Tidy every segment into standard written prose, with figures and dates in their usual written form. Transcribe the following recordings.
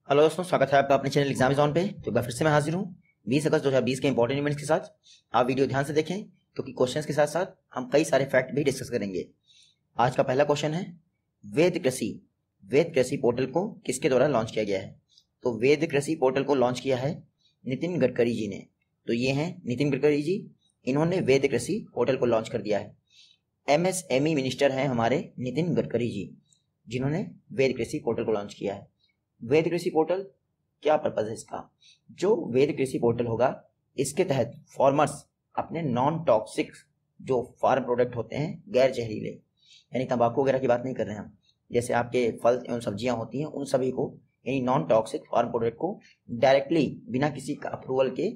Hello दोस्तों, स्वागत है आपका अपने चैनल एग्जाम जोन पे। तो एक बार फिर से मैं हाजिर हूँ 20 अगस्त 2020 के इंपॉर्टेंट इवेंट्स के साथ। आप वीडियो ध्यान से देखें क्योंकि क्वेश्चंस के साथ साथ हम कई सारे फैक्ट भी डिस्कस करेंगे। आज का पहला क्वेश्चन है, वेद कृषि पोर्टल को किसके द्वारा लॉन्च किया गया है? तो वेद कृषि पोर्टल को लॉन्च किया है नितिन गडकरी जी ने। तो ये हैं नितिन गडकरी जी, इन्होंने वेद कृषि पोर्टल को लॉन्च कर दिया है। MSME मिनिस्टर हैं हमारे नितिन गडकरी जी, जिन्होंने वेद कृषि पोर्टल को लॉन्च किया है। वेद कृषि पोर्टल क्या पर्पज है इसका? जो वेद कृषि पोर्टल होगा, इसके तहत फार्मर्स अपने नॉन टॉक्सिक जो फार्म प्रोडक्ट होते हैं, गैर जहरीले, यानी तंबाकू वगैरह की बात नहीं कर रहे हैं हम, जैसे आपके फल एवं सब्जियां होती हैं, उन सभी को, यानी नॉन टॉक्सिक फार्म प्रोडक्ट को डायरेक्टली बिना किसी का अप्रूवल के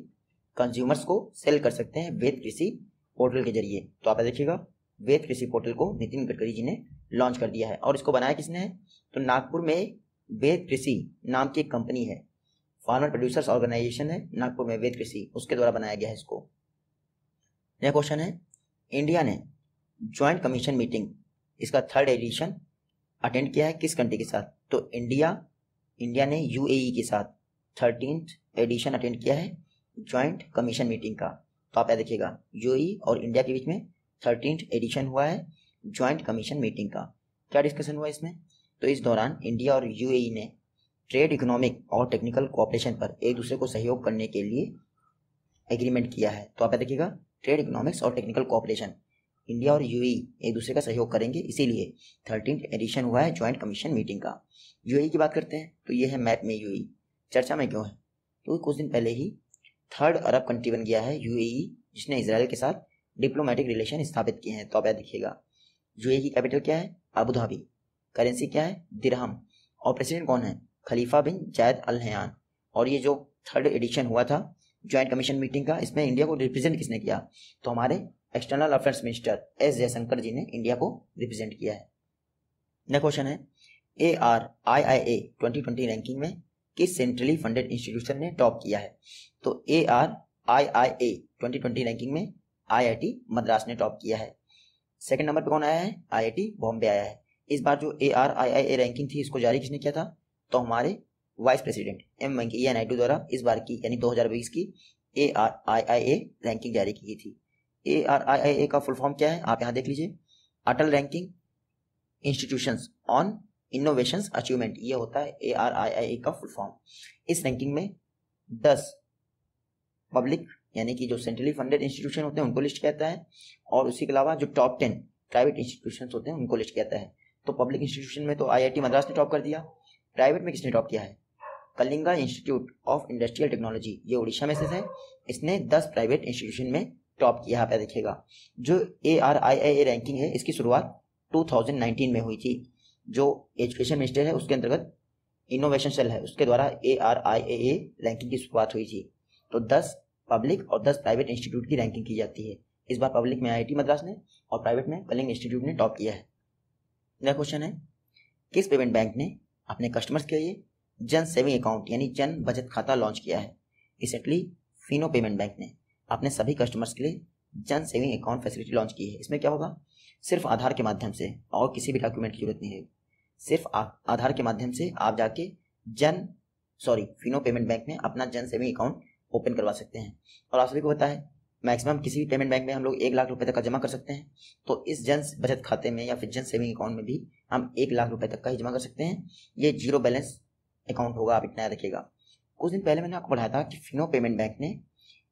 कंज्यूमर्स को सेल कर सकते हैं वेद कृषि पोर्टल के जरिए। तो आप देखिएगा, वेद कृषि पोर्टल को नितिन गडकरी जी ने लॉन्च कर दिया है। और इसको बनाया किसने है? तो नागपुर में वेद कृषि नाम की एक कंपनी है, फार्मर प्रोड्यूसर्स ऑर्गेनाइजेशन है नागपुर में, वेद कृषि, उसके द्वारा बनाया गया है इसको। यह क्वेश्चन है, इंडिया ने ज्वाइंट कमीशन मीटिंग, इसका 3rd एडिशन अटेंड किया है किस कंट्री के साथ? तो इंडिया ने UAE के साथ 13th एडिशन अटेंड किया है ज्वाइंट कमीशन मीटिंग का। तो आप देखिएगा, UAE और इंडिया के बीच में 13th एडिशन हुआ है ज्वाइंट कमीशन मीटिंग का। क्या डिस्कशन हुआ इसमें? तो इस दौरान इंडिया और UAE ने ट्रेड, इकोनॉमिक और टेक्निकल कोऑपरेशन पर एक दूसरे को सहयोग करने के लिए एग्रीमेंट किया है। तो आप देखिएगा, ट्रेड, इकोनॉमिक्स और टेक्निकल कोऑपरेशन, इंडिया और UAE एक दूसरे का सहयोग करेंगे, इसीलिए 13th एडिशन हुआ है ज्वाइंट कमीशन मीटिंग का। UAE की बात करते हैं तो ये है मैप में UAE, चर्चा में क्यों है? तो कुछ दिन पहले ही 3rd अरब कंट्री बन गया है UAE, जिसने इजराइल के साथ डिप्लोमेटिक रिलेशन स्थापित किए हैं। तो आप देखिएगा, UAE की कैपिटल क्या है? अबू धाबी, करेंसी क्या है? दिरहम, और प्रेसिडेंट कौन है? खलीफा बिन जायद अल नहयान। और ये जो 3rd एडिशन हुआ था ज्वाइंट कमीशन मीटिंग का, इसमें इंडिया को रिप्रेजेंट किसने किया? तो हमारे external affairs minister S Jaishankar ji ने इंडिया को रिप्रेजेंट किया है। नेक्स्ट क्वेश्चन है, ARIIA 2020 रैंकिंग में किस सेंट्रली फंडेड इंस्टीट्यूशन ने टॉप किया है? तो ARIIA 2020 रैंकिंग में IIT मद्रास ने टॉप किया है। सेकंड नंबर पे कौन आया है? IIT बॉम्बे आया है। इस बार जो ARIIA रैंकिंग थी, इसको जारी किसने किया था? तो हमारे vice president M Venkaiah Naidu द्वारा इस बार की, यानी 2020 की ARIIA रैंकिंग जारी की गई थी। ARIIA का फुल फॉर्म क्या है? आप यहाँ देख लीजिए, Atal ranking institutions on innovations achievement, ये होता है ARIIA का फुल फॉर्म। इस रैंकिंग में 10 पब्लिक, यानी कि जो सेंट्रली फंडेड इंस्टीट्यूशन होते हैं उनको लिस्ट किया जाता है, और उसी के अलावा जो टॉप 10 प्राइवेट इंस्टीट्यूशन होते हैं उनको लिस्ट किया जाता है। तो पब्लिक इंस्टीट्यूशन में तो IIT मद्रास ने टॉप कर दिया। प्राइवेट में किसने टॉप किया है? Kalinga institute of industrial technology, ये उड़ीसा में स्थित है, इसने 10 प्राइवेट इंस्टीट्यूशन में टॉप किया। पे देखिएगा, जो ARIIA रैंकिंग है, इसकी शुरुआत 2019 में हुई थी। जो एजुकेशन मिनिस्टर है उसके अंतर्गत इनोवेशन सेल है, उसके द्वारा ARIIA रैंकिंग की शुरुआत हुई थी। तो 10 पब्लिक और 10 प्राइवेट इंस्टीट्यूट की रैंकिंग की जाती है। इस बार पब्लिक में IIT मद्रास ने और प्राइवेट में कलिंग इंस्टीट्यूट ने टॉप किया है। नेक्स्ट क्वेश्चन है, किस पेमेंट बैंक ने अपने कस्टमर्स के लिए जन सेविंग अकाउंट यानी जन बचत खाता लॉन्च किया है? रिसेंटली फिनो पेमेंट बैंक ने अपने सभी कस्टमर्स के लिए जन सेविंग अकाउंट फैसिलिटी लॉन्च की है। इसमें क्या होगा? सिर्फ आधार के माध्यम से, और किसी भी डॉक्यूमेंट की जरूरत नहीं है, सिर्फ आधार के माध्यम से आप जाके फिनो पेमेंट बैंक में अपना जन सेविंग अकाउंट ओपन करवा सकते हैं। और आप सभी को पता है, मैक्सिमम किसी भी पेमेंट बैंक में हम लोग 1 लाख रुपए तक का जमा कर सकते हैं। तो इस जन बचत खाते में या फिर जन सेविंग अकाउंट में भी हम 1 लाख रुपए तक का ही जमा कर सकते हैं। ये 0 बैलेंस अकाउंट होगा, आप इतना याद रखिएगा। कुछ दिन पहले मैंने आपको बताया था कि फिनो पेमेंट बैंक ने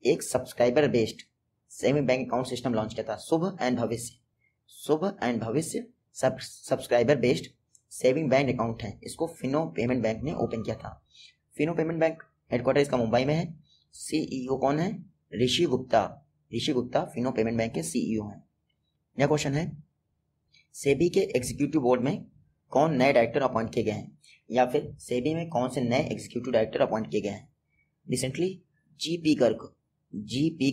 एक subscriber based saving bank account system launch किया था, शुभ एंड भविष्य subscriber based saving bank account है, इसको फिनो पेमेंट बैंक ने ओपन किया था। फिनो पेमेंट बैंक हेडक्वार्टर इसका मुंबई में है। CEO कौन है? ऋषि गुप्ता फिनो पेमेंट बैंक के CEO हैं। यह क्वेश्चन है, सेबी के एग्जीक्यूटिव बोर्ड में कौन नए डायरेक्टर अपॉइंट किए गए हैं, या फिर सेबी में कौन से नए एग्जीक्यूटिव डायरेक्टर अपॉइंट किए गए हैं? रिसेंटली GP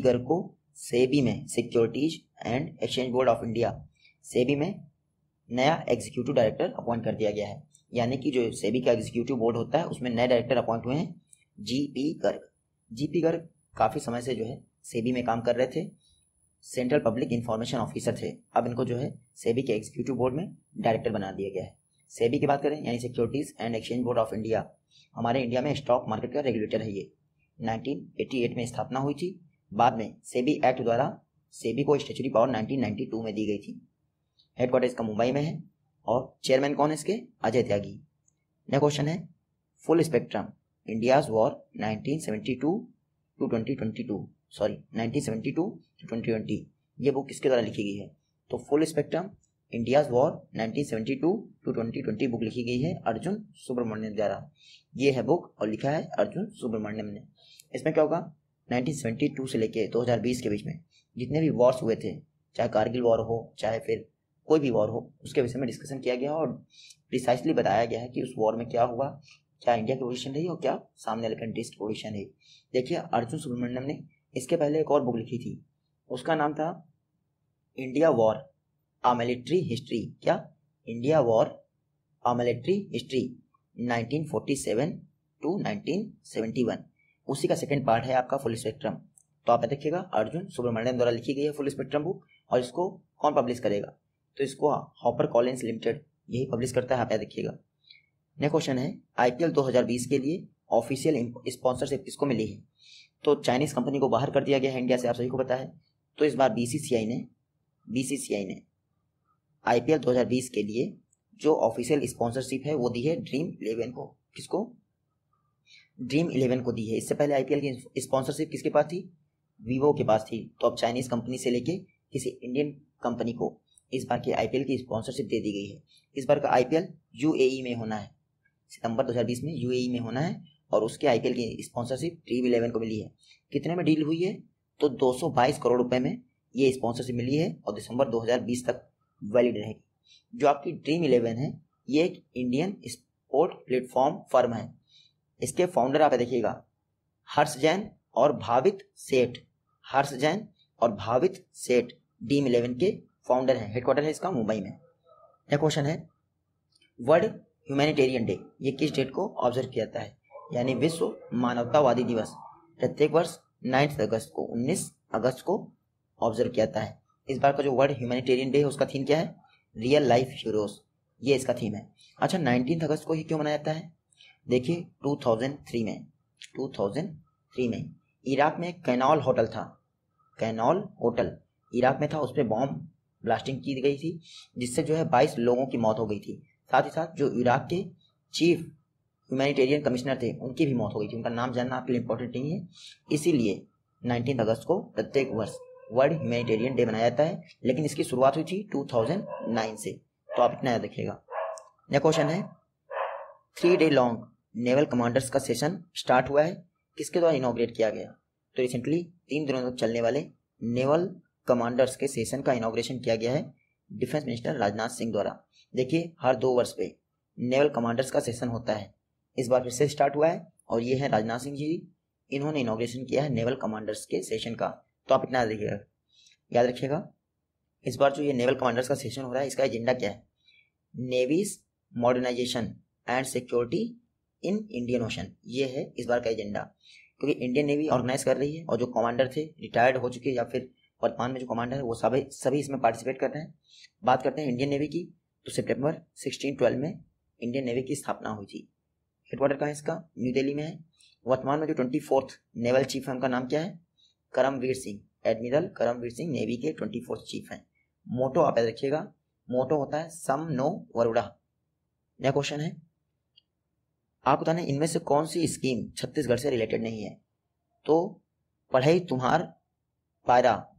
गर्ग को सेबी में, securities and exchange board of India, SEBI में नया एग्जीक्यूटिव डायरेक्टर अपॉइंट कर दिया गया है। यानी कि जो सेबी का एग्जीक्यूटिव बोर्ड होता है उसमें नए डायरेक्टर अपॉइंट हुए हैं GP गर्ग काफी समय से जो है सेबी में काम कर रहे थे, सेंट्रल पब्लिक इंफॉर्मेशन ऑफिसर थे। अब इनको जो है सेबी के एग्जीक्यूटिव बोर्ड में डायरेक्टर बना दिया गया है। सेबी की बात करें यानी securities and exchange board of India, हमारे इंडिया में स्टॉक मार्केट का रेगुलेटर है। ये 1988 में स्थापना हुई थी। बाद में सेबी एक्ट द्वारा सेबी को स्टैट्यूटरी पावर 1992 में दी गई थी। हेडक्वार्टर इसका मुंबई में है और चेयरमैन कौन है इसके? अजय त्यागी। नेक्स्ट क्वेश्चन है full spectrum India's war 1972 to 2020, ये बुक किसके द्वारा लिखी गई है? तो full spectrum India's war 1972 to 2020 book लिखी गई है अर्जुन सुब्रमण्यम द्वारा। ये है बुक और लिखा है अर्जुन सुब्रमण्यम ने। इसमें क्या होगा, 1972 से लेके 2020 के बीच में जितने भी वॉर्स हुए थे, चाहे कारगिल वॉर हो चाहे फिर कोई भी वॉर हो, उसके विषय में डिस्कशन किया गया और प्रिसाइसली बताया गया है कि उस वॉर में क्या हुआ, क्या इंडिया की पोजीशन रही और क्या सामने वाले कंट्रीज की पोजीशन रही। देखिए अर्जुन सुब्रमण्यम ने इसके पहले एक और बुक लिखी थी, उसका नाम था India war a military history. क्या? India war a military history 1947 to 1971। उसी का सेकंड पार्ट है आपका फुल स्पेक्ट्रम। तो आप देखिएगा अर्जुन सुब्रमण्यम द्वारा लिखी गई है फुल स्पेक्ट्रम बुक, और इसको कौन पब्लिश करेगा? तो इसको हॉपर कॉलिंस लिमिटेड यही पब्लिश करता है। आप देखिएगा। नेक्स्ट क्वेश्चन है आईपीएल 2020 के लिए ऑफिशियल स्पॉन्सरशिप किसको मिली है? तो चाइनीज कंपनी को बाहर कर दिया गया है इंडिया से, आप सभी को पता है। तो इस बार बीसीसीआई ने आईपीएल 2020 के लिए जो ऑफिशियल स्पॉन्सरशिप है वो दी है ड्रीम 11 को। किसको? ड्रीम 11 को दी है। इससे पहले आईपीएल की स्पॉन्सरशिप किसके पास थी? वीवो के पास थी। तो अब चाइनीज कंपनी से लेके किसी इंडियन कंपनी को इस बार के आईपीएल की स्पॉन्सरशिप दे दी गई है। इस बार का आईपीएल यूएई में होना है, सितंबर 2020 में यूएई में होना है और उसके आईपीएल की स्पॉन्सरशिप ड्रीम 11 को मिली है। कितने में डील हुई है? तो 222 करोड़ रुपए में ये स्पॉन्सरशिप मिली है और दिसंबर 2020 तक वैलिड रहेगी। जो आपकी ड्रीम 11 है ये एक इंडियन स्पोर्ट प्लेटफॉर्म फर्म है। इसके फाउंडर आप देखिएगा हर्ष जैन और भावित सेठ ड्रीम 11 के फाउंडर हैं। हेडक्वार्टर है इसका मुंबई में। यह क्वेश्चन है वर्ल्ड ह्यूमैनिटेरियन डे ये किस डेट को ऑब्जर्व किया जाता है? यानी विश्व मानवतावादी दिवस प्रत्येक वर्ष 9 अगस्त को 19 अगस्त को ऑब्जर्व किया जाता है। इस बार का जो वर्ल्ड ह्यूमैनिटेरियन डे है उसका थीम क्या है? रियल लाइफ हीरोज, ये इसका थीम है। अच्छा 19 अगस्त को ही क्यों मनाया जाता है? देखिए 2003 में इराक में कैनॉल होटल था, कैनॉल होटल इराक में था, उस पर बॉम्ब ब्लास्टिंग की गई थी जिससे जो है 22 लोगों की मौत हो गई थी। साथ ही साथ जो इराक के चीफ ह्यूमैनिटेरियन कमिश्नर थे उनकी भी मौत हो गई थी। उनका नाम जानना आपके लिए इंपॉर्टेंट नहीं है, इसीलिए 19 अगस्त को प्रत्येक वर्ष वर्ल्ड ह्यूमैनिटेरियन डे मनाया जाता है। लेकिन इसकी शुरुआत हुई थी 2009 से, तो आप इतना याद रखिएगा। नेक्स्ट क्वेश्चन है 3 डे लॉन्ग नेवल कमांडर्स का सेशन स्टार्ट हुआ है, किसके द्वारा इनॉग्रेट किया गया? तो रिसेंटली 3 दिनों तक चलने वाले नेवल कमांडर्स के सेशन का इनॉग्रेशन किया गया है डिफेंस मिनिस्टर राजनाथ सिंह द्वारा। देखिए हर 2 वर्ष पे नेवल कमांडर्स का सेशन होता है, इस बार फिर से स्टार्ट हुआ है और ये है राजनाथ सिंह जी, इन्होंने इनॉग्रेशन किया है नेवल कमांडर्स के सेशन का। तो आप इतना याद रखिएगा। इस बार जो ये नेवल कमांडर्स का सेशन हो रहा है इसका एजेंडा क्या है? Navy's modernisation and security in Indian Ocean, ये है इस बार का एजेंडा। क्योंकि इंडियन नेवी ऑर्गेनाइज कर रही है और जो कमांडर थे रिटायर्ड हो चुके या फिर वर्तमान में जो कमांडर है वो सभी इसमें पार्टिसिपेट कर रहे हैं। बात करते हैं इंडियन नेवी की, तो सितंबर 1612 में इंडियन नेवी की स्थापना हुई थी। हेडक्वार्टर कहाँ है इसका? न्यू दिल्ली में है। वर्तमान में जो 24th नेवल चीफ है उनका नाम क्या है? करमवीर सिंह, एडमिरल करमवीर सिंह नेवी के 24th चीफ हैं। मोटो आप याद रखिएगा, मोटो होता है सम नो वरुड़ा। नया क्वेश्चन है आप बताना इनमें से कौन सी स्कीम छत्तीसगढ़ से रिलेटेड नहीं है? तो पढ़ई तुहार पैरा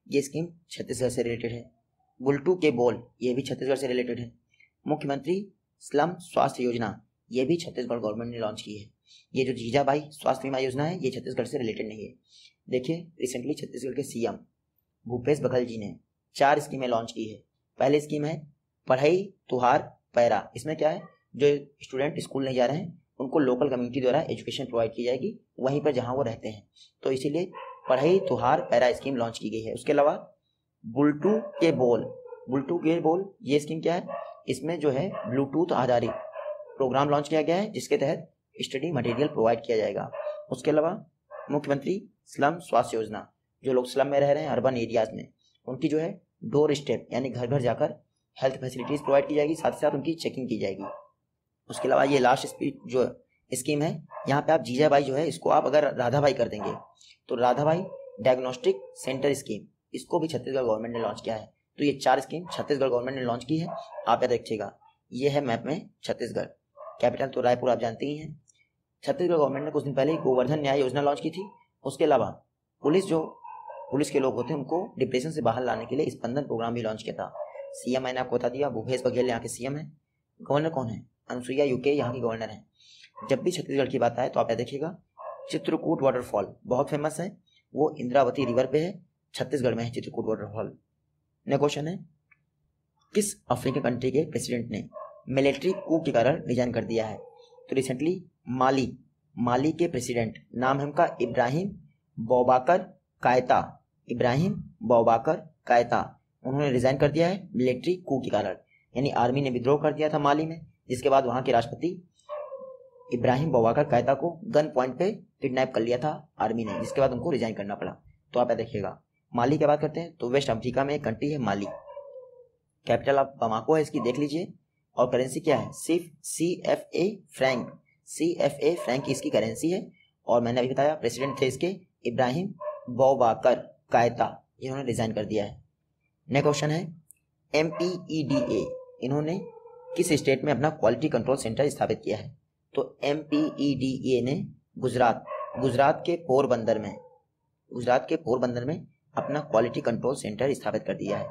ये स्कीम छत्तीसगढ़ से रिलेटेड है। बुलटू के बोल ये भी छत्तीसगढ़ से रिलेटेड है। मुख्यमंत्री स्लम स्वास्थ्य योजना ये भी छत्तीसगढ़ गवर्नमेंट ने लॉन्च की है। ये जो जीजाबाई स्वास्थ्य बीमा योजना है ये छत्तीसगढ़ से रिलेटेड नहीं है। देखिए रिसेंटली छत्तीसगढ़ के सीएम भूपेश बघेल जी ने 4 स्कीमें लॉन्च की है। पहली स्कीम है पढ़ई तुहार पैरा, इसमें क्या है जो स्टूडेंट स्कूल नहीं जा रहे हैं उनको लोकल कम्युनिटी द्वारा एजुकेशन प्रोवाइड की जाएगी वहीं पर जहां वो रहते हैं, तो इसीलिए पढ़ई तुहार पैरा स्कीम लॉन्च की गई है। उसके अलावा बुलटू के बोल ये स्कीम क्या है? इसमें जो है ब्लूटूथ आधारित प्रोग्राम लॉन्च किया गया है जिसके तहत स्टडी मटेरियल प्रोवाइड किया जाएगा। उसके अलावा मुख्यमंत्री स्लम स्वास्थ्य योजना, जो लोग स्लम में रह रहे हैं अर्बन एरियाज में, उनकी जो है डोर स्टेप यानी घर घर जाकर हेल्थ फैसिलिटीज़ प्रोवाइड की जाएगी, साथ ही साथ उनकी चेकिंग की जाएगी। उसके अलावा ये लास्ट जो स्कीम है, यहाँ पे आप जीजाबाई जो है इसको आप अगर राधाबाई कर देंगे तो राधाबाई डायग्नोस्टिक सेंटर स्कीम, इसको भी छत्तीसगढ़ गवर्नमेंट ने लॉन्च किया है। तो ये 4 स्कीम छत्तीसगढ़ गवर्नमेंट ने लॉन्च की है, आप याद रखिएगा। ये है मैप में छत्तीसगढ़, कैपिटल तो रायपुर आप जानते ही हैं। छत्तीसगढ़ गवर्नमेंट ने कुछ दिन पहले गोवर्धन न्याय योजना लॉन्च की थी। उसके अलावा पुलिस के लोग होते हैं उनको डिप्रेशन से बाहर लाने के लिए स्पंदन प्रोग्राम भी लॉन्च किया था। सीएम मैंने आपको बता दिया, भूपेश बघेल यहाँ के सीएम है। गवर्नर कौन है? अनुसुईया यूके यहाँ की गवर्नर है। जब भी छत्तीसगढ़ की बात आए तो आप याद देखिएगा, चित्रकूट वाटरफॉल बहुत फेमस है, वो इंद्रावती रिवर पे है, छत्तीसगढ़ में है चित्रकूट वाटरफॉल। नेक्स्ट क्वेश्चन है, किस अफ्रीकन कंट्री के प्रेसिडेंट ने मिलिट्री कूप के कारण रिजाइन कर दिया है? तो रिसेंटली माली के प्रेसिडेंट, नाम है उनका इब्राहिम बौबाकर कायता, उन्होंने रिजाइन कर दिया है मिलिट्री कूप के कारण, यानी आर्मी ने विद्रोह कर दिया था माली में, जिसके बाद वहां के राष्ट्रपति इब्राहिम बौबाकर कायता को गन पॉइंट पे किडनैप कर लिया था आर्मी ने, जिसके बाद उनको रिजाइन करना पड़ा। तो आप देखिएगा, माली की बात करते हैं तो वेस्ट अफ्रीका में एक कंट्री है माली, कैपिटल ऑफ बमाको है इसकी, देख लीजिए। और करेंसी क्या है? सिर्फ CFA फ्रैंक की इसकी करेंसी है। और मैंने अभी बताया प्रेसिडेंट थे इसके इब्राहिम बौबाकर कायता, इन्होंने रिजाइन कर दिया है। नेक्स्ट क्वेश्चन है, MPEDA इन्होंने किस स्टेट में अपना क्वालिटी कंट्रोल सेंटर स्थापित किया है? तो MPEDA ने गुजरात के पोरबंदर में अपना क्वालिटी कंट्रोल सेंटर स्थापित कर दिया है।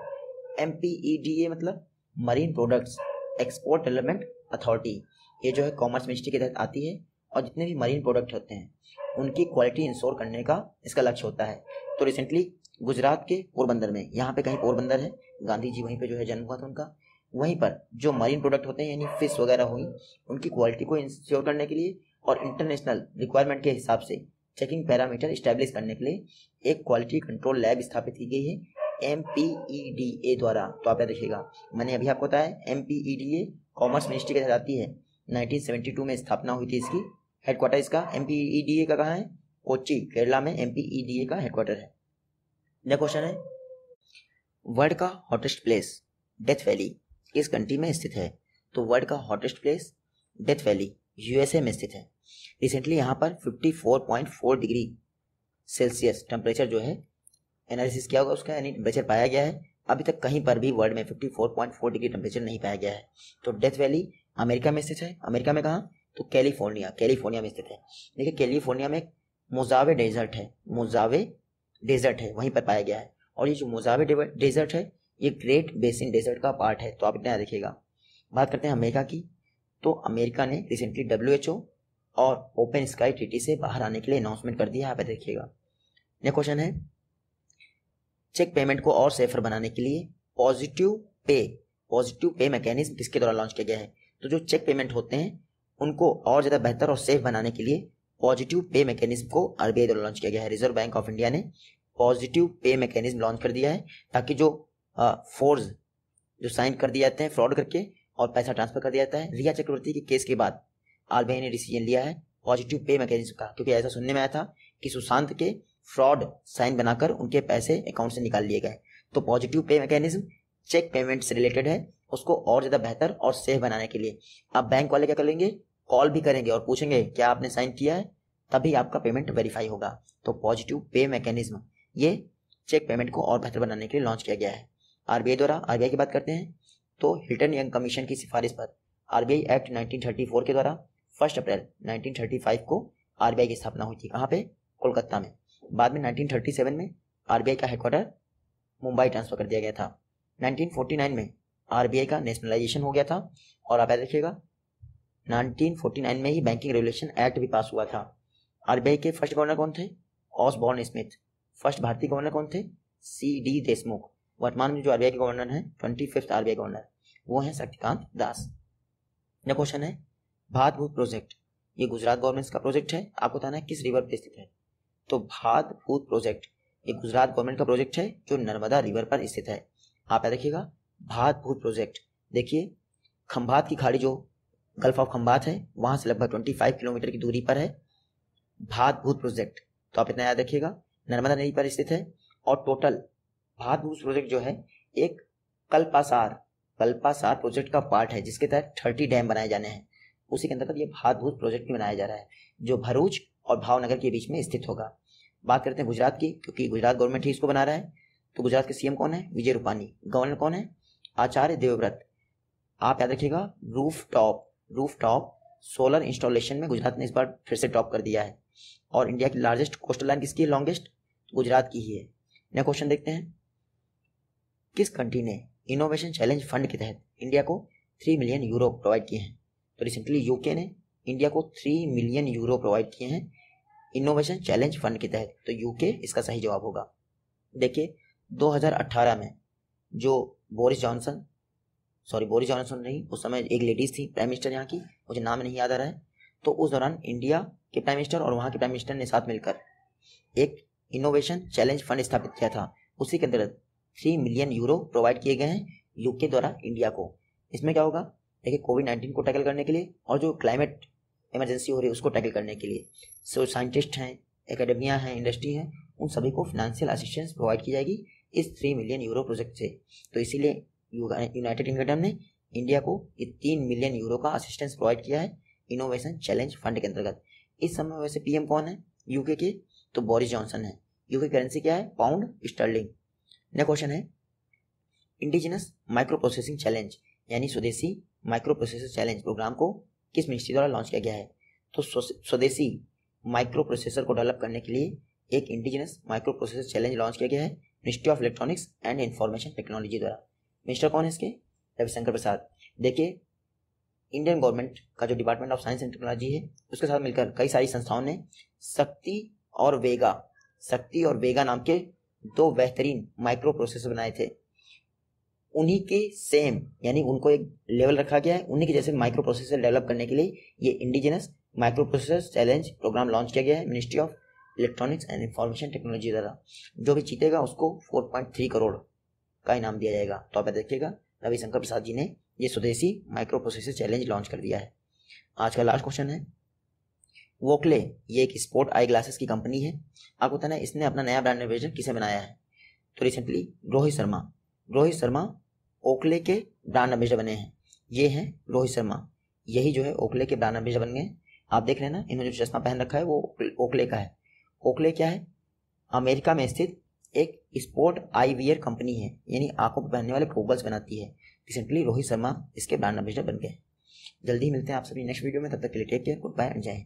MPEDA मतलब marine products export development authority, ये जो है कॉमर्स मिनिस्ट्री के तहत आती है और जितने भी मरीन प्रोडक्ट होते हैं उनकी क्वालिटी इंश्योर करने का इसका लक्ष्य होता है। तो रिसेंटली गुजरात के पोरबंदर में, यहाँ पे कहीं पोरबंदर है, गांधी जी वहीं पे जो है जन्म हुआ था उनका, वहीं पर जो मरीन प्रोडक्ट होते हैं यानी फिश वगैरह हुई, उनकी क्वालिटी को इंश्योर करने के लिए और इंटरनेशनल रिक्वायरमेंट के हिसाब से चेकिंग पैरामीटर स्टैब्लिश करने के लिए एक क्वालिटी कंट्रोल लैब स्थापित की गई है MPEDA द्वारा। तो आप याद रखिएगा, मैंने अभी आपको बताया MPEDA कॉमर्स मिनिस्ट्री के तहत आती है, 1972 में स्थापना हुई थी इसकी। हेडक्वार्टर इसका MPEDA का कहाँ है? कोच्चि, केरला में MPEDA का हेडक्वार्टर है। नेक्स्ट क्वेश्चन है, वर्ल्ड का हॉटेस्ट प्लेस डेथ वैली किस कंट्री में स्थित है? तो वर्ल्ड का hottest place death valley USA में स्थित है। रिसेंटली यहाँ पर 54.4 डिग्री सेल्सियस टेम्परेचर जो है एनालिसिस किया होगा उसका, यानी टेम्परेचर पाया गया है। अभी तक कहीं पर भी वर्ल्ड में 54.4 डिग्री टेम्परेचर नहीं पाया गया है। तो डेथ वैली अमेरिका में स्थित है। अमेरिका में कहाँ? तो कैलिफोर्निया में स्थित है। देखिए कैलिफोर्निया में मोजावे डेजर्ट है, वहीं पर पाया गया है। और ये जो मोजावे डेजर्ट है ये ग्रेट बेसिन डेजर्ट का पार्ट है। तो आप इतना देखिएगा। बात करते हैं अमेरिका की, तो अमेरिका ने रिसेंटली WHO और ओपन स्काई ट्रीटी से बाहर आने के लिए अनाउंसमेंट कर दिया है, आप देखिएगा। नेक्स्ट क्वेश्चन है, चेक पेमेंट को और सेफर बनाने के लिए पॉजिटिव पे मैकेनिज्म किसके द्वारा लॉन्च किया गया है? तो जो चेक पेमेंट होते हैं उनको और ज्यादा बेहतर और सेफ बनाने के लिए पॉजिटिव पे मैकेनिज्म को RBI द्वारा लॉन्च किया गया है। रिजर्व बैंक ऑफ इंडिया ने पॉजिटिव पे मैकेनिज्म लॉन्च कर दिया है, ताकि जो फोर्स जो साइन कर दिए जाते हैं फ्रॉड करके और पैसा ट्रांसफर कर दिया जाता है, रिया चक्रवर्ती के केस के बाद RBI ने डिसीजन लिया है पॉजिटिव पे मैकेनिज्म का, क्योंकि ऐसा सुनने में आया था कि सुशांत के फ्रॉड साइन बनाकर उनके पैसे अकाउंट से निकाल लिए गए। तो positive pay mechanism cheque payment से रिलेटेड है, उसको और ज्यादा बेहतर और सेफ बनाने के लिए अब बैंक वाले क्या करेंगे, कॉल भी करेंगे और पूछेंगे क्या आपने साइन किया है, तभी आपका पेमेंट वेरीफाई होगा। तो पॉजिटिव पे मैकेनिज्म ये चेक पेमेंट को और बेहतर बनाने के लिए लॉन्च किया गया है RBI द्वारा। RBI की बात करते हैं तो हिल्टन यंग कमीशन की सिफारिश पर RBI एक्ट 1934 के द्वारा 1 अप्रैल 1935 को RBI की स्थापना हुई थी। कहाँ पे? कोलकाता में। बाद में 1937 में RBI का हेडक्वार्टर मुंबई ट्रांसफर कर दिया गया था। 1949 में RBI का नेशनलाइजेशन हो गया था। और आप याद रखिएगा 1949 में ही बैंकिंग रेगुलेशन एक्ट भी पास हुआ था। RBI के फर्स्ट गवर्नर कौन थे? Osborne Smith. फर्स्ट भारतीय गवर्नर कौन थे? CD देशमुख। वर्तमान में जो RBI के गवर्नर हैं 25th RBI गवर्नर वो हैं शक्तिकांत दास। नेक्स्ट क्वेश्चन है, भात भूत प्रोजेक्ट ये गुजरात गवर्नमेंट का प्रोजेक्ट है, आपको बताना है किस रिवर पे स्थित है। तो भात भूत प्रोजेक्ट ये गुजरात गवर्नमेंट का प्रोजेक्ट है जो नर्मदा रिवर पर स्थित है। आप याद रखिएगा भात भूत प्रोजेक्ट। देखिए खंभात की खाड़ी जो गल्फ ऑफ खंभात है वहां से लगभग 25 किलोमीटर की दूरी पर है भात भूत प्रोजेक्ट। तो आप इतना याद रखिएगा नर्मदा नदी पर स्थित है। और टोटल भात भूत प्रोजेक्ट जो है एक कल्पासार कल्पासार प्रोजेक्ट का पार्ट है, जिसके तहत 30 डैम बनाए जाने हैं। उसी के अंतर्गत ये भातभूत प्रोजेक्ट भी बनाया जा रहा है, जो भरूच और भावनगर के बीच में स्थित होगा। बात करते हैं गुजरात की, क्योंकि गुजरात गवर्नमेंट ही इसको बना रहा है। तो गुजरात के सीएम कौन है? विजय रूपानी। गवर्नर कौन है? आचार्य देवव्रत। आप याद रखिएगा, रूफ टॉप सोलर इंस्टॉलेशन में गुजरात ने इस बार फिर से टॉप कर दिया है। और इंडिया की लार्जेस्ट कोस्टल लाइन किसकी है? लॉन्गेस्ट, गुजरात की ही है। नेक्स्ट क्वेश्चन देखते हैं, किस कंट्री ने इनोवेशन चैलेंज फंड के तहत इंडिया को 3 मिलियन यूरो प्रोवाइड किए हैं? तो रिसेंटली यूके ने इंडिया को 3 मिलियन यूरो प्रोवाइड किए हैं इनोवेशन चैलेंज फंड के तहत। तो यूके इसका सही जवाब होगा। देखिए 2018 में जो बोरिस जॉनसन नहीं, उस समय एक लेडीज थी प्राइम मिनिस्टर यहाँ की, मुझे नाम नहीं याद आ रहा है। तो उस दौरान इंडिया के प्राइम मिनिस्टर और वहाँ के प्राइम मिनिस्टर ने साथ मिलकर एक इनोवेशन चैलेंज फंड स्थापित किया था। उसी के अंतर्गत 3 मिलियन यूरो प्रोवाइड किए गए हैं यूके द्वारा इंडिया को। इसमें क्या होगा? देखिए कोविड-19 को टैकल करने के लिए और जो क्लाइमेट इमरजेंसी हो रही है उसको टैकल करने के लिए सो साइंटिस्ट हैं, एकेडमिया हैं, इंडस्ट्री हैं, उन सभी को फाइनेंशियल असिस्टेंस प्रोवाइड की जाएगी इस 3 मिलियन यूरो प्रोजेक्ट से। तो इसीलिए यूनाइटेड किंगडम ने इंडिया को ये 3 मिलियन यूरो का असिस्टेंस प्रोवाइड किया है इनोवेशन चैलेंज फंड के अंतर्गत। इस समय वैसे पीएम कौन है यूके के? तो बोरिस जॉनसन है। यूके करेंसी क्या है? Pound sterling. नेक्स्ट क्वेश्चन है, इंडिजिनस माइक्रो प्रोसेसिंग चैलेंज यानी स्वदेशी माइक्रो प्रोसेसर चैलेंज प्रोग्राम को किस मिनिस्ट्री द्वारा लॉन्च किया गया है? तो स्वदेशी माइक्रो प्रोसेसर को डेवलप करने के लिए एक indigenous microprocessor challenge launch किया गया है ministry of electronics and information technology द्वारा। मिनिस्टर कौन है इसके? रविशंकर प्रसाद। देखिए इंडियन गवर्नमेंट का जो department of science and technology है उसके साथ मिलकर कई सारी संस्थाओं ने शक्ति और वेगा नाम के 2 बेहतरीन माइक्रो प्रोसेसर बनाए थे। उन्हीं के सेम यानी उनको एक लेवल रखा गया है, उन्हीं के जैसे माइक्रो प्रोसेसर डेवलप करने के लिए ये indigenous microprocessor challenge program launch किया गया है ministry of electronics and information technology द्वारा। जो भी जीतेगा उसको 4.3 करोड़ का इनाम दिया जाएगा। तो आप देखिएगा रविशंकर प्रसाद जी ने ये स्वदेशी माइक्रो प्रोसेसर चैलेंज लॉन्च कर दिया है। आज का लास्ट क्वेश्चन है, वोकले ये एक स्पोर्ट आई ग्लासेस की कंपनी है। आपको पता है इसने अपना नया ब्रांड एम्बेसडर किसे बनाया है? तो रिसेंटली रोहित शर्मा ओकले के ब्रांड एम्बेसडर बने हैं। ये हैं रोहित शर्मा, यही जो है ओकले के ब्रांड एम्बेसडर बन गए। आप देख रहे हैं ना, इन्होंने जो चश्मा पहन रखा है वो ओकले का है। ओकले क्या है? अमेरिका में स्थित एक स्पोर्ट आई वियर कंपनी है, यानी आंखों पर पहनने वाले गॉगल्स बनाती है। रिसेंटली रोहित शर्मा इसके ब्रांड एम्बेसडर बन गए। जल्दी मिलते हैं आप सभी नेक्स्ट वीडियो में, तब तक के लिए take care, goodbye and Jai Hind.